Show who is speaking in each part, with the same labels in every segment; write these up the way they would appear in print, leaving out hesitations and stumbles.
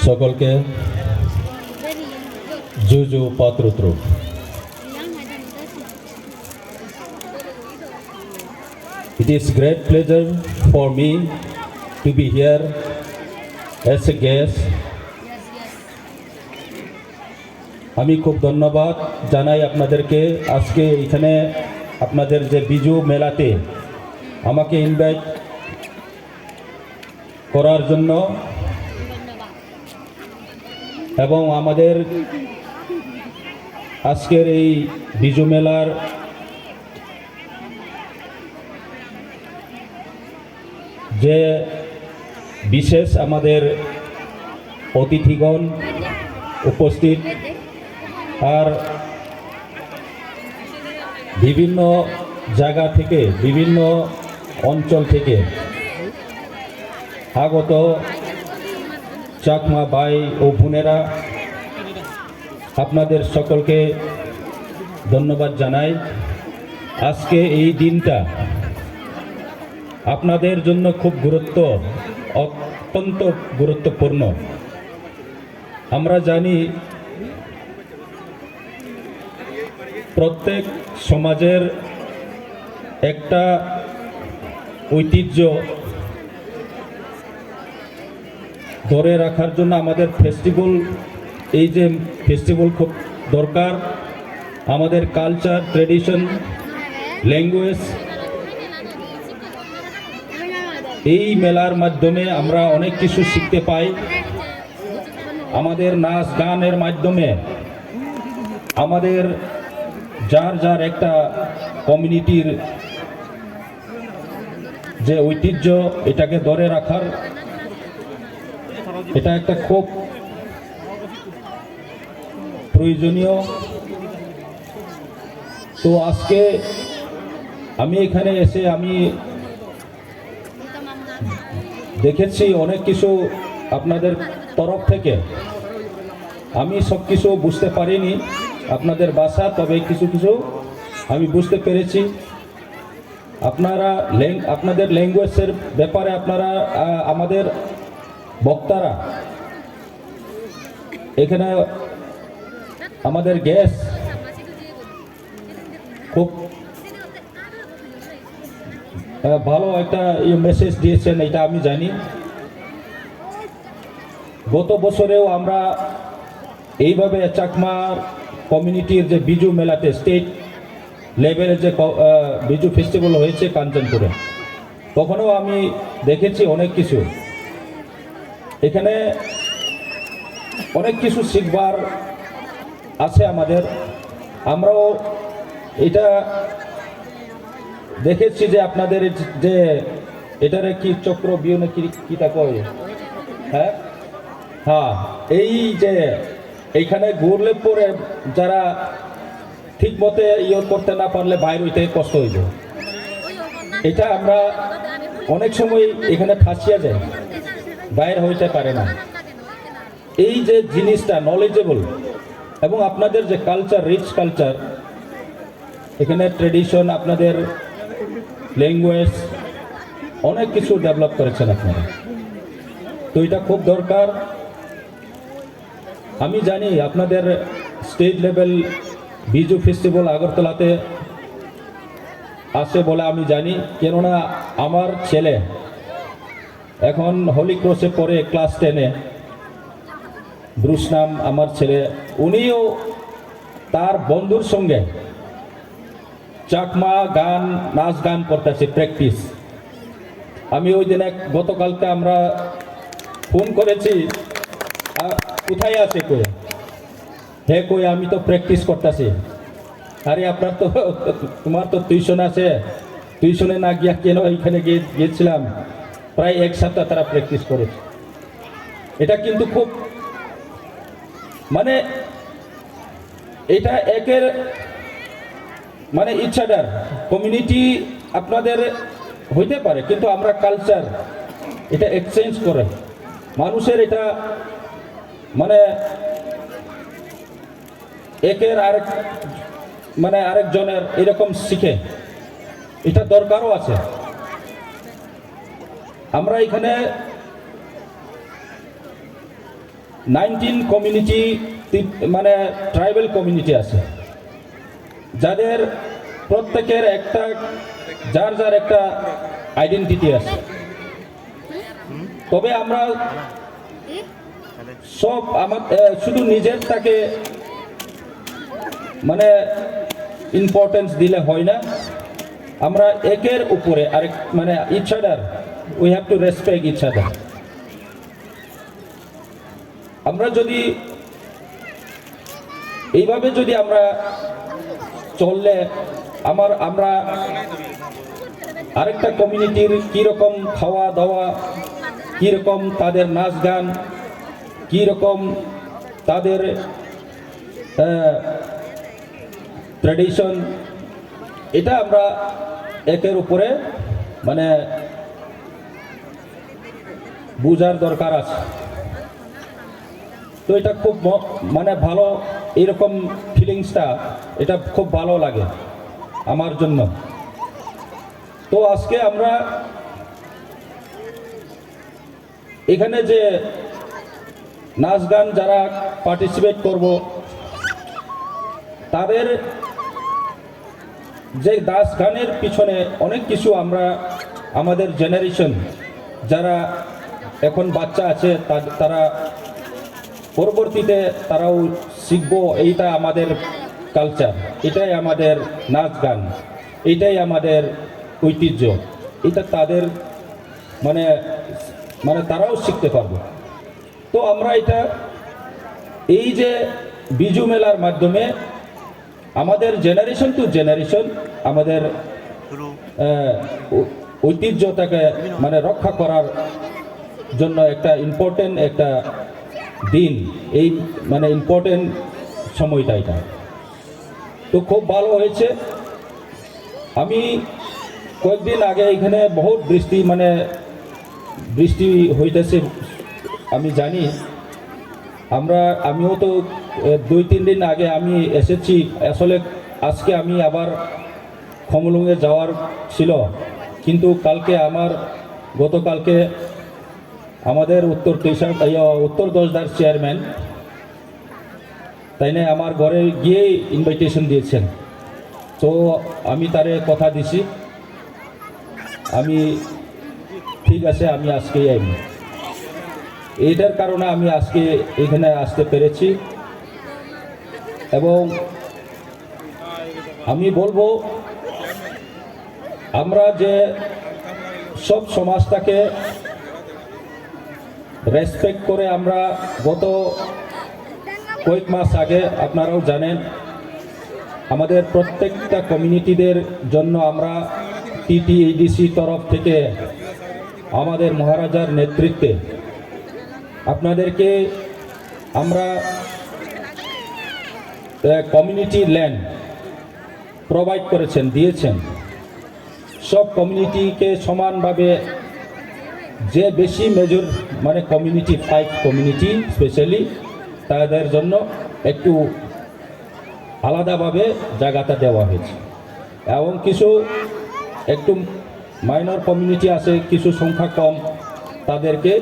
Speaker 1: সকলকে জুজু পাত্রত্র। It is great pleasure for me to be here as a guest. আমি খুব ধন্যবাদ জানাই আপনাদেরকে আজকে এখানে আপনাদের যে বিজু মেলাতে আমাকে ইনভাইট করার জন্য এবং আমাদের আজকের এই বিজু মেলার যে বিশেষ আমাদের অতিথিগণ উপস্থিত আর বিভিন্ন জায়গা থেকে বিভিন্ন অঞ্চল থেকে আগত চাকমা ভাই ও বোনেরা, আপনাদের সকলকে ধন্যবাদ জানাই। আজকে এই দিনটা আপনাদের জন্য খুব অত্যন্ত গুরুত্বপূর্ণ। আমরা জানি প্রত্যেক সমাজের একটা ঐতিহ্য ধরে রাখার জন্য আমাদের ফেস্টিভ্যাল খুব দরকার। আমাদের কালচার, ট্রেডিশন, ল্যাঙ্গুয়েজ এই মেলার মাধ্যমে আমরা অনেক কিছু শিখতে পাই। আমাদের নাচ গানের মাধ্যমে আমাদের যার যার একটা কমিউনিটির যে ঐতিহ্য এটাকে ধরে রাখার এটা একটা খুব প্রয়োজনীয়। তো আজকে আমি এখানে এসে আমি দেখেছি অনেক কিছু আপনাদের তরফ থেকে। আমি সব কিছু বুঝতে পারিনি আপনাদের ভাষা, তবে কিছু কিছু আমি বুঝতে পেরেছি। আপনাদের ল্যাঙ্গুয়েজের ব্যাপারে আপনারা আমাদের বক্তারা এখানে আমাদের গেস্ট খুব ভালো একটা মেসেজ দিয়েছেন, এটা আমি জানি। গত বছরেও আমরা এইভাবে চাকমা কমিউনিটির যে বিজু মেলাতে স্টেট লেভেলের যে বিজু ফেস্টিভ্যাল হয়েছে কাঞ্চনপুরে, তখনও আমি দেখেছি অনেক কিছু। এখানে অনেক কিছু শিখবার আছে আমাদের। আমরাও এটা দেখেছি যে আপনাদের যে এটারে কি চক্র বিয়নে কিতা কয়, হ্যাঁ হ্যাঁ, এই যে এইখানে ঘুরলে পরে যারা ঠিক মতে করতে না পারলে বাইরে হইতে কষ্ট হইব। এটা আমরা অনেক সময় এখানে ফাঁসিয়া যায়, বাইরে হইতে পারে না। এই যে জিনিসটা নলেজেবল এবং আপনাদের যে কালচার, রিচ কালচার, এখানে ট্রেডিশন, আপনাদের ল্যাঙ্গুয়েজ অনেক কিছু ডেভেলপ করেছেন আপনারা। তো এটা খুব দরকার। আমি জানি আপনাদের স্টেট লেভেল বিজু ফেস্টিভ্যাল আগরতলাতে আসে বলে আমি জানি, কেননা আমার ছেলে এখন হলি ক্রসে পড়ে ক্লাস 10-এ। ব্রুস নাম আমার ছেলে, উনিও তার বন্ধুর সঙ্গে চাকমা গান, নাচ গান করতেছে, প্র্যাকটিস। আমি ওই দিন গতকালকে আমরা ফোন করেছি, কোথায় আছে কই? হে কই, আমি তো প্র্যাকটিস করতেছি। আরে তোমার তো টিউশন আছে, টিউশনে না গিয়া কেন এইখানে গিয়েছিলাম। প্রায় এক সপ্তাহ তারা প্র্যাকটিস করেছে। এটা কিন্তু খুব মানে এটা একের মানে ইচ্ছাদার কমিউনিটি আপনাদের হইতে পারে, কিন্তু আমরা কালচার এটা এক্সচেঞ্জ করে মানুষের এটা মানে একের আরেক মানে আরেকজনের এরকম শিখে, এটা দরকারও আছে। আমরা এখানে 19 কমিউনিটি মানে ট্রাইবাল কমিউনিটি আছে, যাদের প্রত্যেকের একটা যার যার একটা আইডেন্টিটি আছে। তবে আমরা সব শুধু নিজের তাকে মানে ইম্পর্টেন্স দিলে হয় না, আমরা একের উপরে আরেক মানে each other, we have to respect each other. আমরা যদি এইভাবে যদি আমরা চললে আমরা আরেকটা কমিউনিটির কীরকম খাওয়া দাওয়া, কীরকম তাদের নাচ গান, কীরকম তাদের ট্র্যাডিশন, এটা আমরা একের উপরে মানে বুঝার দরকার আছে। তো এটা খুব মানে ভালো, এরকম ফিলিংসটা এটা খুব ভালো লাগে আমার জন্য। তো আজকে আমরা এখানে যে নাচ গান যারা পার্টিসিপেট করব, তাদের যে নাচ গানের পিছনে অনেক কিছু আমরা আমাদের জেনারেশন যারা এখন বাচ্চা আছে তারা পরবর্তীতে তারাও শিখবো। এইটা আমাদের কালচার, এটাই আমাদের নাচ গান, এটাই আমাদের ঐতিহ্য, এটা তাদের মানে মানে তারাও শিখতে পারবে। তো আমরা এটা এই যে বিজু মেলার মাধ্যমে আমাদের জেনারেশন টু জেনারেশন আমাদের ঐতিহ্যটাকে মানে রক্ষা করার জন্য একটা ইম্পর্টেন্ট একটা দিন, এই মানে ইম্পর্টেন্ট সময়টা এটা। তো খুব ভালো হয়েছে। আমি কয়েকদিন আগে এখানে বহুত বৃষ্টি হইতেছে আমি জানি। আমিও তো 2-3 দিন আগে আমি এসেছি। আসলে আজকে আমি আবার খমলুঙে যাওয়ার ছিল, কিন্তু গতকালকে আমাদের উত্তর দশদার চেয়ারম্যান তাই না আমার ঘরে গিয়ে ইনভাইটেশন দিয়েছেন। তো আমি তারে কথা দিছি, আমি ঠিক আছে আমি আজকে আইনি। এইটার কারণে আমি আজকে এখানে আসতে পেরেছি। এবং আমি বলবো আমরা যে সব সমাজটাকে রেসপেক্ট করে আমরা গত কয়েক মাস আগে আপনারাও জানেন আমাদের প্রত্যেকটা কমিউনিটিদের জন্য আমরা টিটিইডিসি তরফ থেকে আমাদের মহারাজার নেতৃত্বে আপনাদেরকে আমরা কমিউনিটি ল্যান্ড প্রোভাইড দিয়েছেন। সব কমিউনিটিকে সমানভাবে, যে বেশি মেজর মানে কমিউনিটি 5 কমিউনিটি স্পেশালি তাদের জন্য একটু আলাদাভাবে জায়গাটা দেওয়া হয়েছে। এবং কিছু একটু মাইনর কমিউনিটি আছে, কিছু সংখ্যা কম, তাদেরকে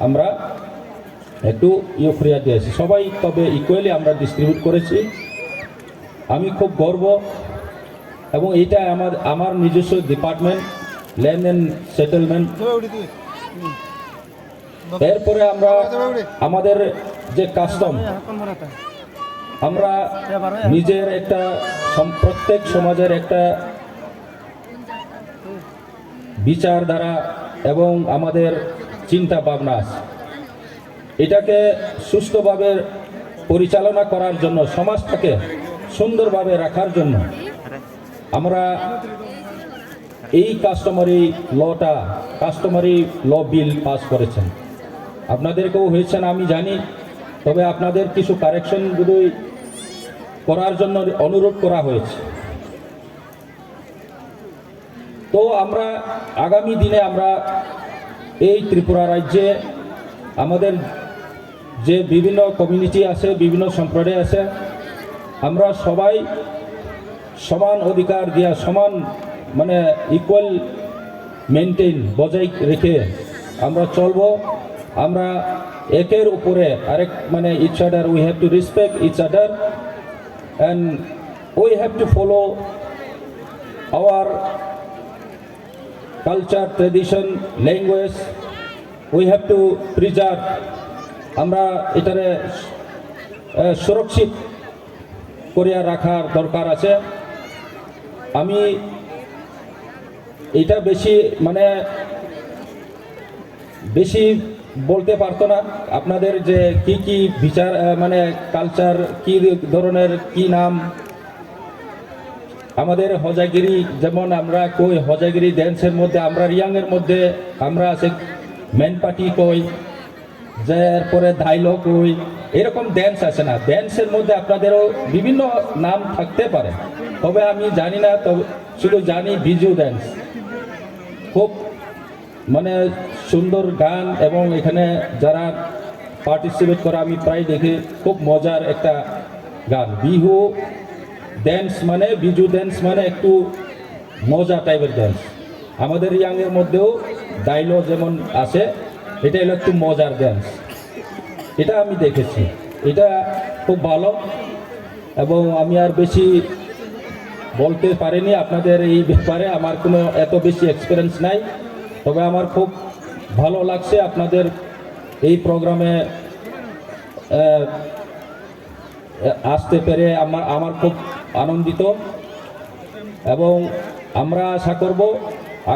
Speaker 1: আমরা একটু ইউফ্রিয়া দিয়েছি। সবাই তবে ইকুয়ালি আমরা ডিস্ট্রিবিউট করেছি। আমি খুব গর্ব, এবং এটা আমার নিজস্ব ডিপার্টমেন্ট ল্যান্ড অ্যান্ড সেটেলমেন্ট। এরপরে আমরা আমাদের যে কাস্টম, আমরা নিজের একটা প্রত্যেক সমাজের একটা বিচারধারা এবং আমাদের চিন্তা ভাবনা আছে। এটাকে সুস্থভাবে পরিচালনা করার জন্য, সমাজটাকে সুন্দরভাবে রাখার জন্য আমরা এই কাস্টমারি ল বিল পাস করেছেন। আপনাদেরকেও হয়েছেন আমি জানি, তবে আপনাদের কিছু কারেকশন যদি করার জন্য অনুরোধ করা হয়েছে। তো আমরা আগামী দিনে আমরা এই ত্রিপুরা রাজ্যে আমাদের যে বিভিন্ন কমিউনিটি আছে, বিভিন্ন সম্প্রদায় আছে, আমরা সবাই সমান অধিকার দিয়া, সমান মানে ইকুয়াল মেনটেন বজায় রেখে আমরা চলব। আমরা একের উপরে আরেক মানে each other we have to respect each other and we have to follow our culture tradition language we have to preserve আমরা এটারে সুরক্ষিত করিয়া রাখার দরকার আছে। আমি এটা বেশি বলতে পারতো না আপনাদের যে কি বিচার মানে কালচার কি ধরনের কি নাম আমাদের হজাগিরি যেমন আমরা কই হজাগিরি ড্যান্সের মধ্যে আমরা রিয়াংয়ের মধ্যে আমরা আছে মেন পার্টি কই যে এরপরে ধাইলো কই এরকম ড্যান্স আছে না ড্যান্সের মধ্যে আপনাদেরও বিভিন্ন নাম থাকতে পারে তবে আমি জানি না তবে শুধু জানি বিজু ড্যান্স খুব মানে সুন্দর গান এবং এখানে যারা পার্টিসিপেট করে আমি প্রায় দেখি খুব মজার একটা গান বিহু ড্যান্স মানে বিজু ড্যান্স মানে একটু মজা টাইপের ড্যান্স আমাদের ইয়াংয়ের মধ্যেও ডাইলো যেমন আছে এটা হলো একটু মজার ড্যান্স এটা আমি দেখেছি এটা খুব ভালো এবং আমি আর বেশি বলতে পারিনি আপনাদের এই ব্যাপারে আমার কোনো এত বেশি এক্সপিরিয়েন্স নাই তবে আমার খুব ভালো লাগছে আপনাদের এই প্রোগ্রামে আসতে পেরে আমার খুব আনন্দিত এবং আমরা আশা করব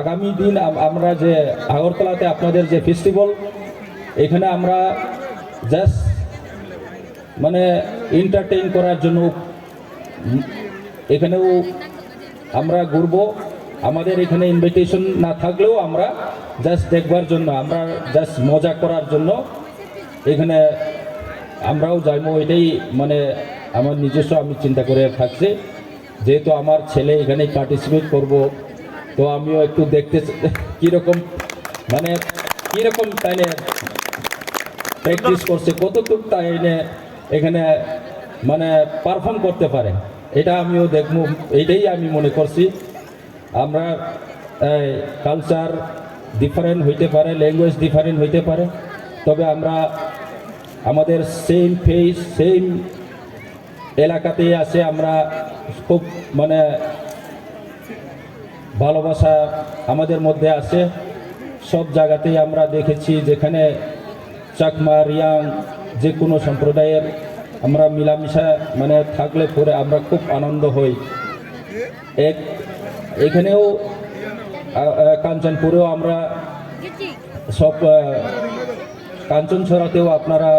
Speaker 1: আগামী দিন আমরা যে আগরতলাতে আপনাদের যে ফেস্টিভ্যাল এখানে আমরা জাস্ট মানে এন্টারটেইন করার জন্য এখানেও আমরা ঘুরবো আমাদের এখানে ইনভিটেশন না থাকলেও আমরা জাস্ট দেখবার জন্য আমরা জাস্ট মজা করার জন্য এখানে আমরাও যাইবো এটাই মানে আমার নিজস্ব আমি চিন্তা করে থাকছি যেহেতু আমার ছেলে এখানে পার্টিসিপেট করব তো আমিও একটু দেখতে কীরকম মানে কীরকম তাইলে প্র্যাকটিস করছে কতটুকু তাইলে এখানে মানে পারফর্ম করতে পারে এটা আমিও দেখব এইটাই আমি মনে করছি আমরা কালচার ডিফারেন্ট হইতে পারে ল্যাঙ্গুয়েজ ডিফারেন্ট হইতে পারে তবে আমরা আমাদের সেম ফেস সেম এলাকাতেই আছে আমরা খুব মানে ভালোবাসা আমাদের মধ্যে আছে সব জায়গাতেই আমরা দেখেছি যেখানে চাকমা রিয়াং যে কোনো সম্প্রদায়ের আমরা মিলামিশা মানে থাকলে পরে আমরা খুব আনন্দ হই এখানেও কাঞ্চনপুরেও আমরা সব কাঞ্চনছড়াতেও আপনারা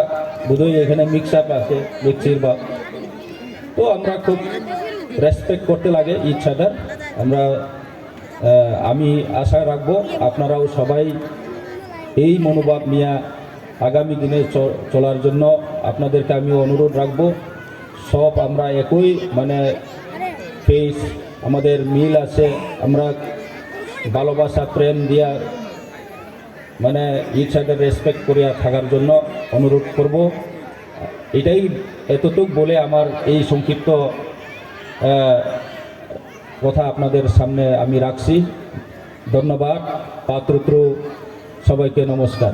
Speaker 1: বোধহয় এখানে মিক্স আপ আছে বেশিরভাগ তো আমরা খুব রেসপেক্ট করতে লাগে ইচ আদার আমরা আমি আশা রাখবো আপনারাও সবাই এই মনোভাব নিয়ে আগামী দিনে চলার জন্য আপনাদেরকে আমি অনুরোধ রাখবো সব আমরা একই মানে ফেস আমাদের মিল আছে আমরা ভালোবাসা প্রেম দিয়া মানে ইচ আদার রেসপেক্ট করিয়া থাকার জন্য অনুরোধ করব এটাই এতটুক বলে আমার এই সংক্ষিপ্ত কথা আপনাদের সামনে আমি রাখছি ধন্যবাদ পাত্রত্র সবাইকে নমস্কার।